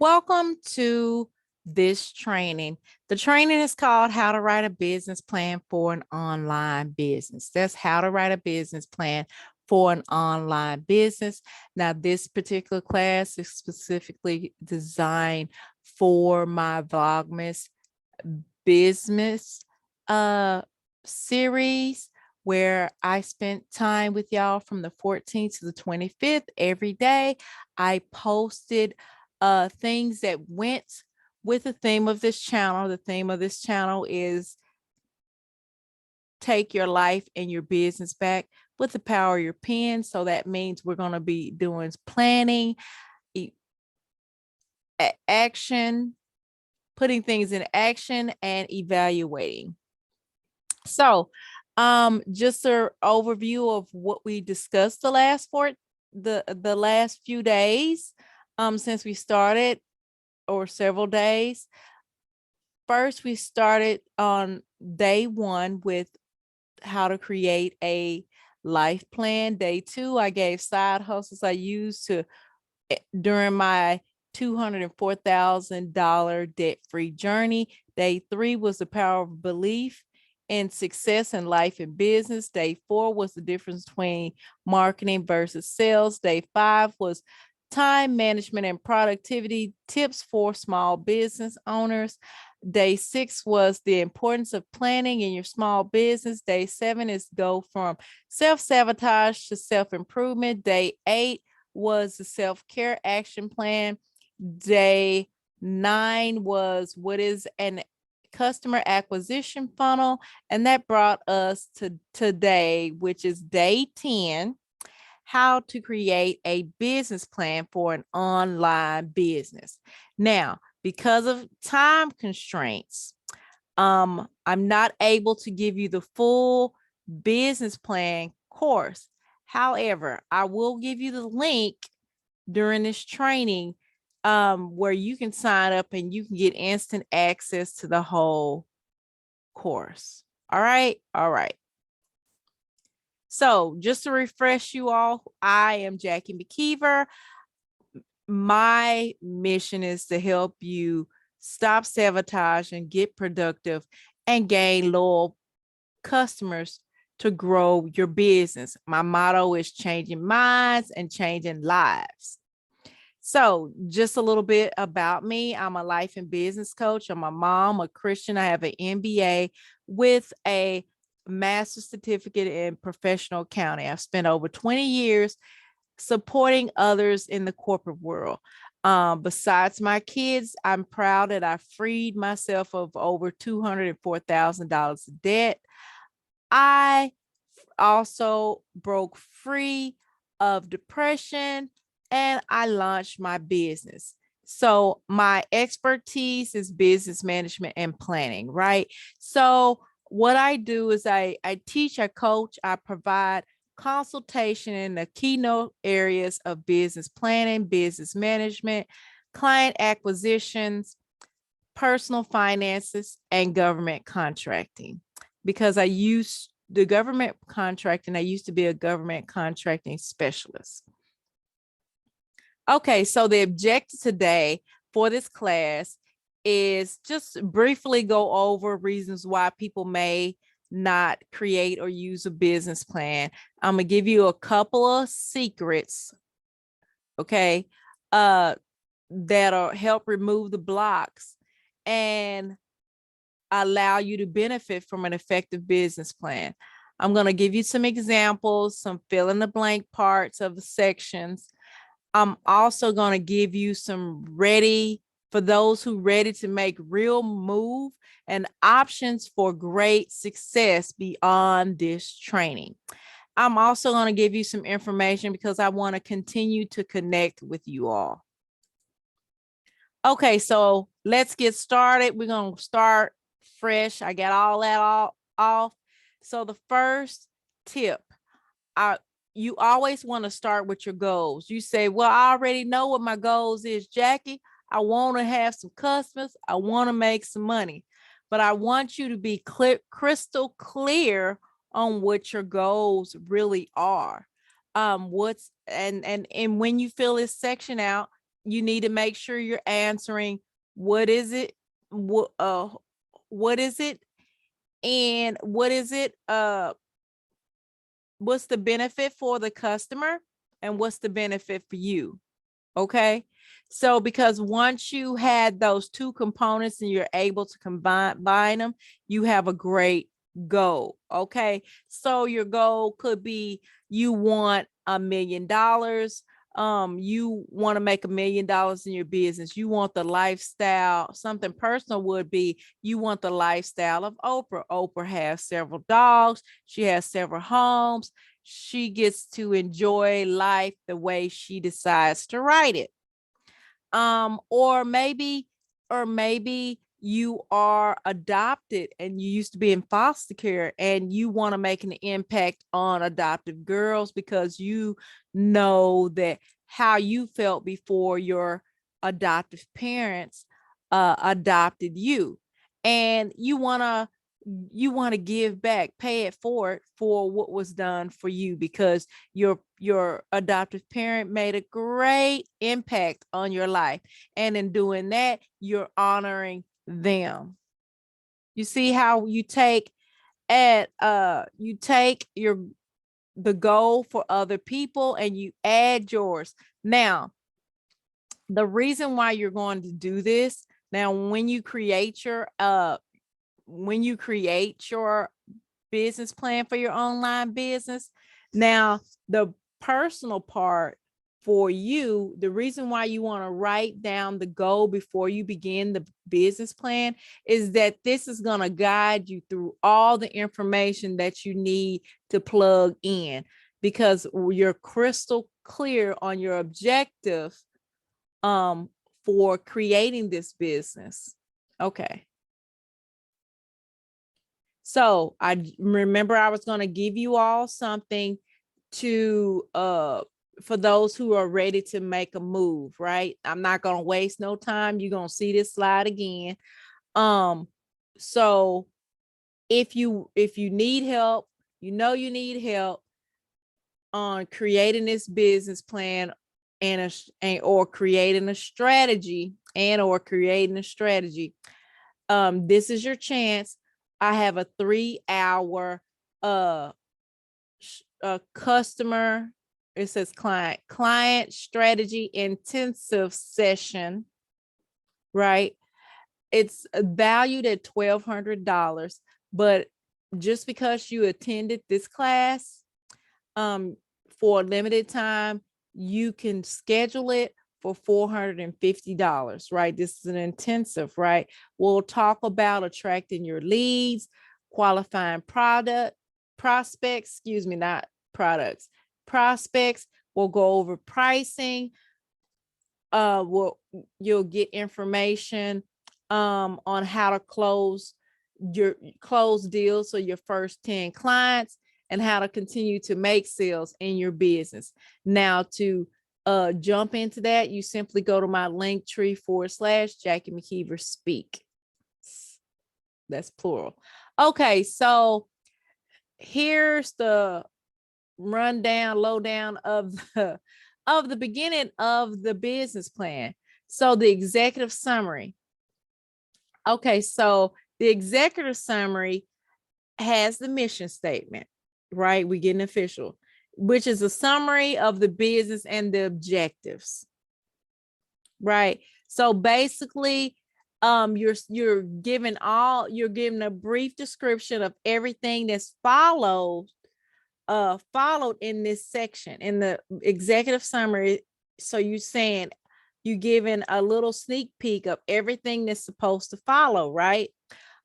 Welcome to this training. The training is called How to Write a Business Plan for an Online Business. That's how to write a business plan for an online business. Now, this particular class is specifically designed for my Vlogmas Bizmas series, where I spent time with y'all from the 14th to the 25th every day. I posted things that went with the theme of this channel. The theme of this channel is take your life and your business back with the power of your pen. So that means we're going to be doing planning, action, putting things in action, and evaluating. So just an overview of what we discussed the last few days since we started, or several days. First, we started on day 1 with how to create a life plan. Day 2, I gave side hustles I used to during my $204,000 debt-free journey. Day 3 was the power of belief in success in life and business. Day 4 was the difference between marketing versus sales. Day 5 was time management and productivity tips for small business owners. Day 6 was the importance of planning in your small business. Day 7 is go from self-sabotage to self-improvement. Day 8 was the self-care action plan. Day 9 was what is an customer acquisition funnel. And that brought us to today, which is day 10, how to create a business plan for an online business. Now, because of time constraints, I'm not able to give you the full business plan course. However, I will give you the link during this training where you can sign up and you can get instant access to the whole course. All right. So just to refresh you all, I am Jackie McKeever. My mission is to help you stop sabotage and get productive and gain loyal customers to grow your business. My motto is changing minds and changing lives. So just a little bit about me. I'm a life and business coach. I'm a mom, a Christian. I have an MBA with a master's certificate in professional accounting. I've spent over 20 years supporting others in the corporate world. Besides my kids, I'm proud that I freed myself of over $204,000 of debt. I also broke free of depression and I launched my business. So my expertise is business management and planning, right? So what I do is I teach, I coach, I provide consultation in the keynote areas of business planning, business management, client acquisitions, personal finances, and government contracting. Because I used the government contracting, I used to be a government contracting specialist. Okay, so the objective today for this class is just briefly go over reasons why people may not create or use a business plan. I'm gonna give you a couple of secrets, okay, that'll help remove the blocks and allow you to benefit from an effective business plan. I'm going to give you some examples, some fill in the blank parts of the sections. I'm also going to give you some for those who ready to make real move and options for great success beyond this training. I'm also going to give you some information because I want to continue to connect with you all. Okay, so let's get started. We're going to start fresh. I got all that off. So the first tip, you always want to start with your goals. You say, well, I already know what my goals is, Jackie. I want to have some customers. I want to make some money, but I want you to be crystal clear on what your goals really are. And when you fill this section out, you need to make sure you're answering what is it, what is it, and what is it, what's the benefit for the customer, and what's the benefit for you. Okay. So because once you had those two components and you're able to combine them, you have a great goal. Okay. So your goal could be you want $1 million. You want to make $1 million in your business. You want the lifestyle. Something personal would be you want the lifestyle of Oprah. Oprah has several dogs. She has several homes. She gets to enjoy life the way she decides to write it. Or maybe you are adopted and you used to be in foster care and you want to make an impact on adoptive girls because you know that how you felt before your adoptive parents adopted you, and you want to give back, pay it forward for what was done for you because your adoptive parent made a great impact on your life, and in doing that you're honoring them. You see how you take your the goal for other people and you add yours. Now, the reason why you're going to do this, now when you create your business plan for your online business, now the personal part for you, the reason why you want to write down the goal before you begin the business plan is that this is going to guide you through all the information that you need to plug in, because you're crystal clear on your objective for creating this business. Okay. So I remember I was going to give you all something to for those who are ready to make a move, right? I'm not going to waste no time. You're going to see this slide again. So if you need help, you need help on creating this business plan or creating a strategy this is your chance. I have a 3-hour customer, it says client strategy intensive session, right? It's valued at $1,200, but just because you attended this class for a limited time, you can schedule it for $450, right? This is an intensive, right? We'll talk about attracting your leads, qualifying prospects, excuse me, not products, prospects. We'll go over pricing. You'll get information on how to close deals, so your first 10 clients, and how to continue to make sales in your business. Now, to jump into that, you simply go to my Linktree/Jackie McKeever speak. That's plural. Okay, so here's the lowdown of the beginning of the business plan. So the executive summary. Okay, so the executive summary has the mission statement, right? We're getting official, which is a summary of the business and the objectives, right? So basically, you're given a brief description of everything that's followed in this section in the executive summary. So you're given a little sneak peek of everything that's supposed to follow, right?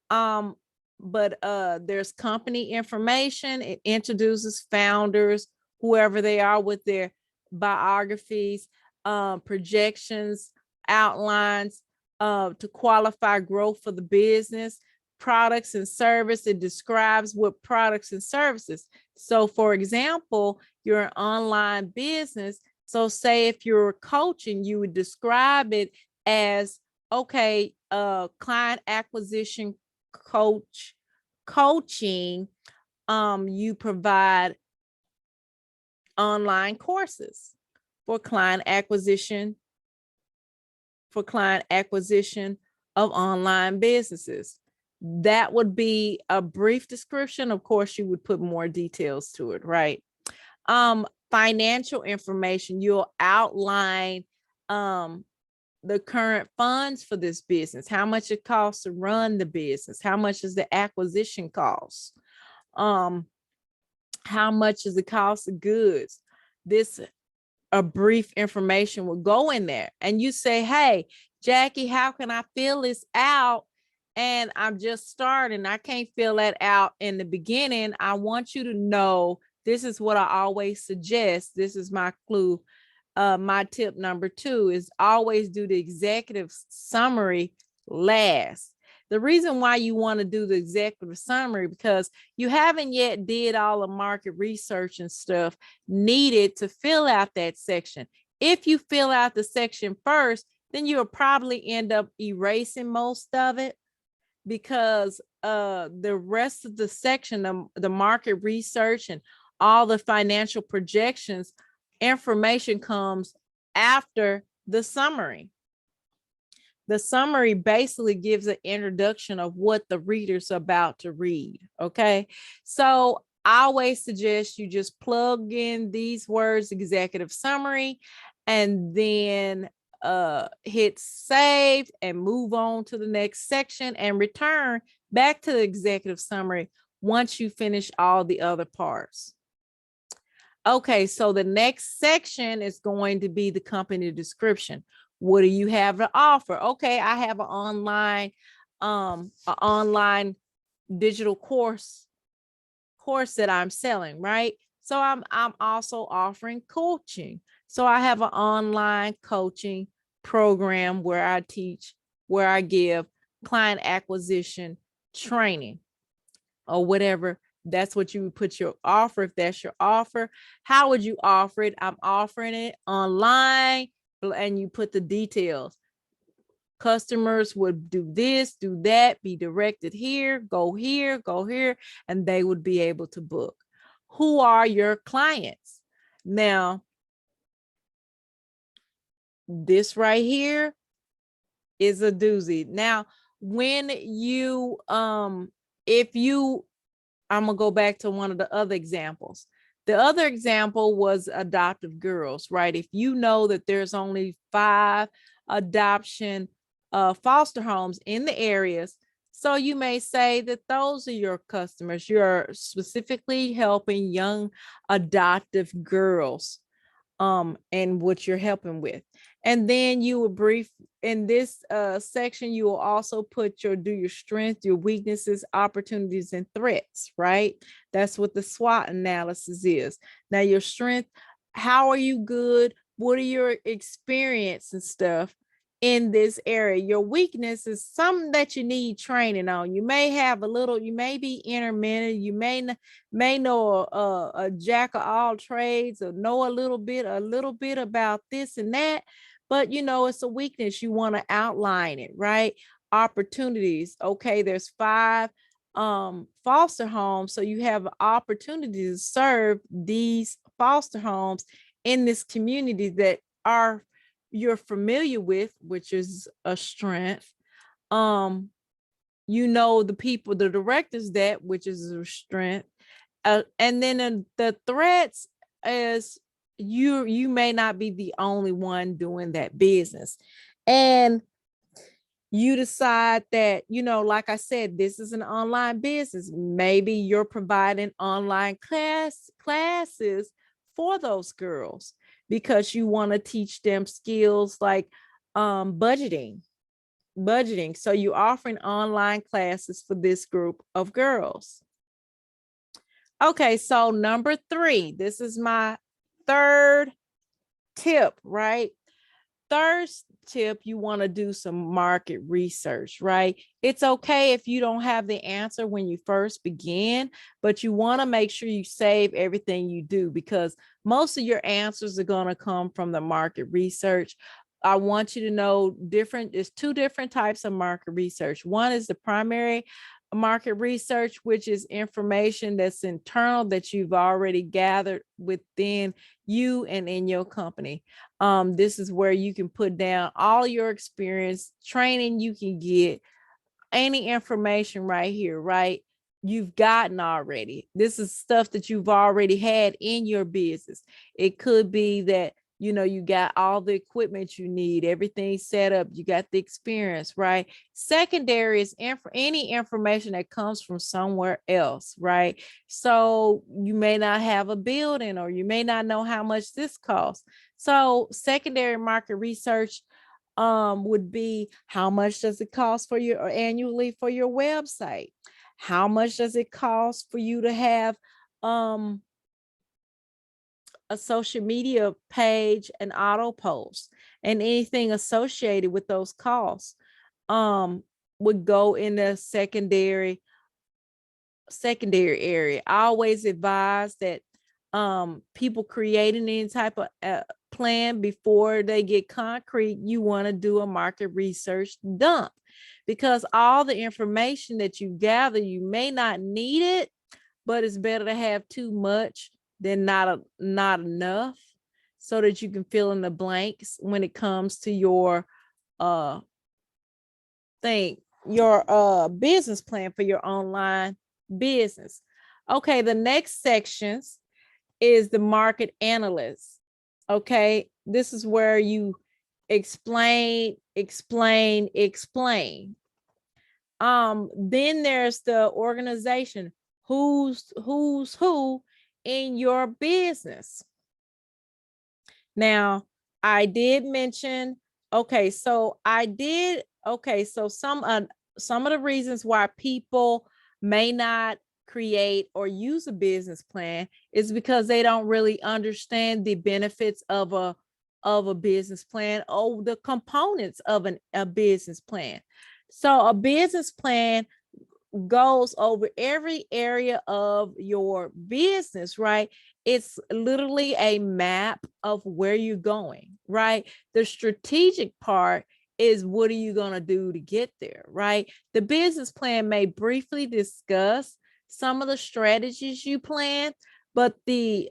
But there's company information. It introduces founders, whoever they are, with their biographies, projections, outlines to qualify growth for the business, products and service. It describes what products and services. So for example, you're an online business. So say if you're coaching, you would describe it as, okay, client acquisition coaching. You provide online courses for client acquisition for client acquisition of online businesses. That would be a brief description. Of course, you would put more details to it, right? Financial information, you'll outline the current funds for this business, how much it costs to run the business, how much is the acquisition cost, how much is the cost of goods. This a brief information will go in there, and you say, hey, Jackie, how can I fill this out? And I'm just starting. I can't fill that out in the beginning. I want you to know this is what I always suggest. This is my clue. My tip number 2 is always do the executive summary last. The reason why you want to do the executive summary, because you haven't yet did all the market research and stuff needed to fill out that section. If you fill out the section first, then you'll probably end up erasing most of it, because the rest of the section, the market research and all the financial projections information comes after the summary. The summary basically gives an introduction of what the reader's about to read. Okay, so I always suggest you just plug in these words, executive summary, and then hit save and move on to the next section and return back to the executive summary once you finish all the other parts. Okay, so the next section is going to be the company description. What do you have to offer? Okay, I have an online digital course that I'm selling, right? So I'm also offering coaching. So I have an online coaching program where I teach, where I give client acquisition training or whatever. That's what you would put your offer. If that's your offer, how would you offer it? I'm offering it online, and you put the details. Customers would do this, do that, be directed here, go here, and they would be able to book. Who are your clients? Now, this right here is a doozy. Now, when you, if you, I'm gonna go back to one of the other examples. The other example was adoptive girls, right? If you know that there's only 5 adoption foster homes in the areas, so you may say that those are your customers. You're specifically helping young adoptive girls and what you're helping with. And then you will brief in this section, you will also put your strength, your weaknesses, opportunities, and threats, right? That's what the SWOT analysis is. Now, your strength, how are you good? What are your experience and stuff in this area? Your weakness is something that you need training on. You may have a little, you may be intermittent, you may know a jack of all trades, or know a little bit about this and that, but you know it's a weakness. You want to outline it, right? Opportunities. Okay, there's 5 foster homes, so you have an opportunity to serve these foster homes in this community that you're familiar with, which is a strength. You know the people, the directors, that which is a strength. And then the threats is you may not be the only one doing that business, and you decide that, you know, like I said, this is an online business. Maybe you're providing online classes for those girls because you want to teach them skills like budgeting. So you're offering online classes for this group of girls. Okay, so number 3, this is my third tip, right? Third tip, you want to do some market research, right? It's okay if you don't have the answer when you first begin, but you want to make sure you save everything you do, because most of your answers are going to come from the market research. I want you to know there's 2 different types of market research. One is the primary market research, which is information that's internal that you've already gathered within you and in your company. This is where you can put down all your experience, training you can get, any information right here, right? You've gotten already. This is stuff that you've already had in your business. It could be that, you know, you got all the equipment you need, everything set up, you got the experience, right? Secondary is any information that comes from somewhere else, right? So you may not have a building, or you may not know how much this costs. So secondary market research would be, how much does it cost for your annually for your website? How much does it cost for you to have a social media page and auto post, and anything associated with those costs would go in the secondary area. I always advise that people creating any type of plan before they get concrete, you want to do a market research dump, because all the information that you gather, you may not need it, but it's better to have too much than not enough, so that you can fill in the blanks when it comes to your business plan for your online business. Okay, the next sections is the market analyst. Okay, this is where you explain. Then there's the organization. Who's who in your business? Now, I did mention, okay, so some of the reasons why people may not create or use a business plan is because they don't really understand the benefits of a business plan, or the components of a business plan. So a business plan goes over every area of your business, right? It's literally a map of where you're going, right? The strategic part is, what are you going to do to get there, right? The business plan may briefly discuss some of the strategies you plan, but the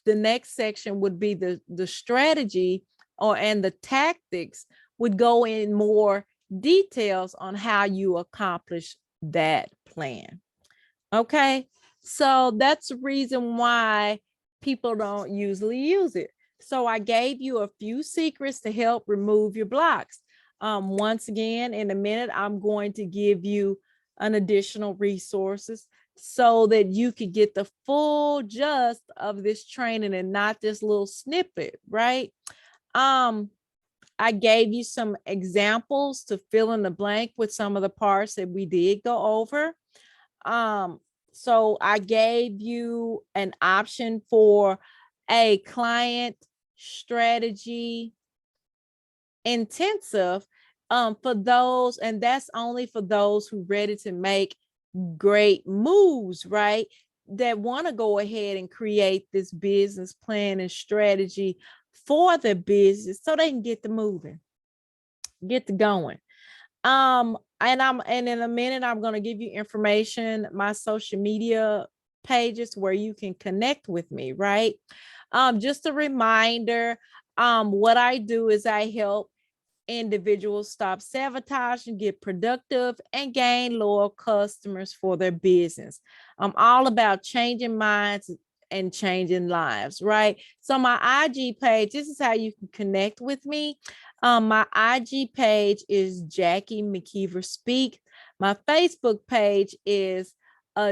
next section would be the strategy and the tactics would go in more details on how you accomplish that plan. Okay, so that's the reason why people don't usually use it. So I gave you a few secrets to help remove your blocks. Once again, in a minute, I'm going to give you an additional resources so that you could get the full gist of this training and not this little snippet, right? I gave you some examples to fill in the blank with some of the parts that we did go over. So I gave you an option for a client strategy intensive for those, and that's only for those who ready to make great moves, right? That want to go ahead and create this business plan and strategy for the business so they can get to moving, get to going. And in a minute, I'm going to give you information, my social media pages where you can connect with me, right? Just a reminder, what I do is I help individuals stop sabotaging, get productive, and gain loyal customers for their business. I'm all about changing minds and changing lives, right? So my IG page, this is how you can connect with me. My IG page is Jackie McKeever Speak. My Facebook page is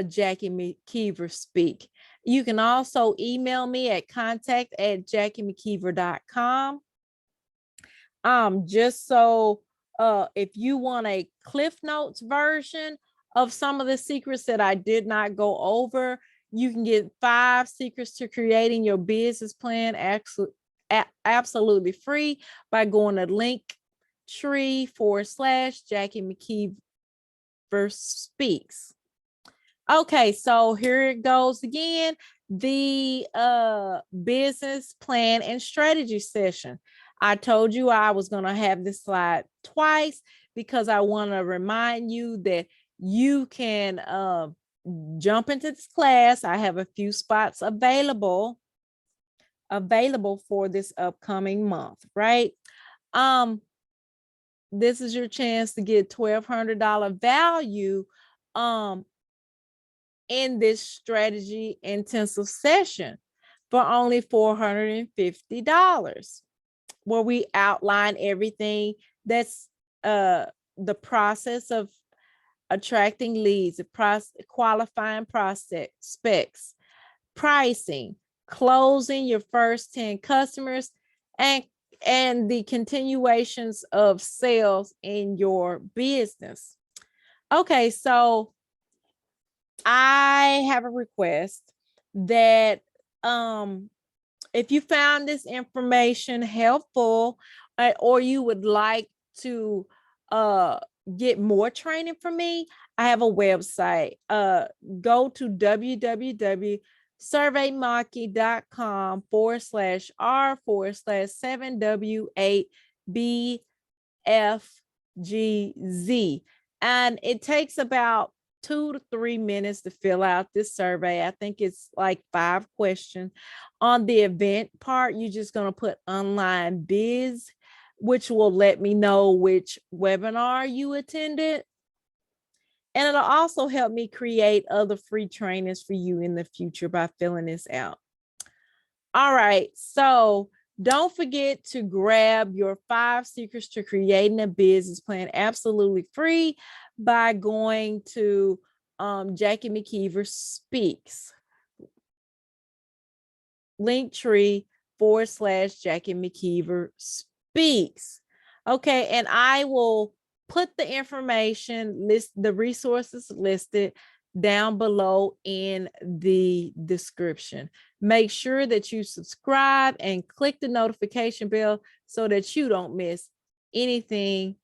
Jackie McKeever Speak. You can also email me at contact@jackiemckeever.com. Just so if you want a Cliff Notes version of some of the secrets that I did not go over, you can get 5 secrets to creating your business plan absolutely free by going to Linktree/Jackie McKeever Speaks. Okay, so here it goes again. The business plan and strategy session. I told you I was going to have this slide twice because I want to remind you that you can jump into this class. I have a few spots available for this upcoming month, right? This is your chance to get $1,200 value in this strategy intensive session for only $450, where we outline everything that's the process of attracting leads, qualifying prospects, pricing, closing your first 10 customers, and the continuations of sales in your business. Okay, so I have a request that if you found this information helpful, or you would like to get more training from me, I have a website. Go to www.surveymonkey.com/R/7W8BFGZ. And it takes about 2 to 3 minutes to fill out this survey. I think it's like 5 questions. On the event part, you're just going to put online biz, which will let me know which webinar you attended. And it'll also help me create other free trainings for you in the future by filling this out. All right, so don't forget to grab your 5 secrets to creating a business plan absolutely free by going to Jackie McKeever Speaks, Linktree/Jackie McKeever Speaks. Okay, and I will put the information the resources listed down below in the description. Make sure that you subscribe and click the notification bell so that you don't miss anything